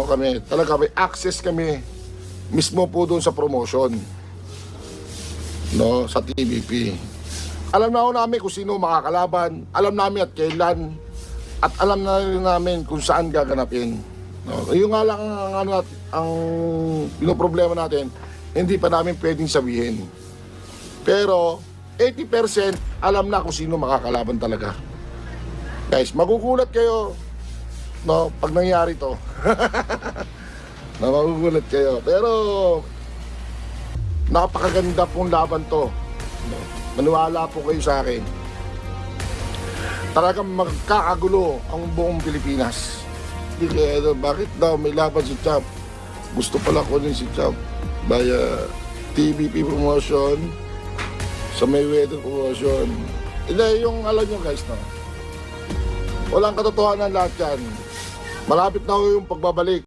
kami, talaga may access kami mismo po doon sa promotion, no, sa TVP. Alam na ho namin kung sino makakalaban, alam namin at kailan, at alam na rin namin kung saan gaganapin. No, yung nga lang ang pinoproblema natin, hindi pa namin pwedeng sabihin. Pero 80% alam na kung sino makakalaban talaga. Guys, magugulat kayo, no, pag nangyari to. Na magugulat kayo. Pero napakaganda pong laban to, no? Maniwala po kayo sa akin. Talagang magkakagulo ang buong Pilipinas. Hindi kaya, bakit daw may laban si Champ? Gusto pala ko din si Champ via TVP promotion, sa Mayweather promotion. Hindi, yung alam nyo guys, no? Walang katotohanan lahat yan. Malapit na ho yung pagbabalik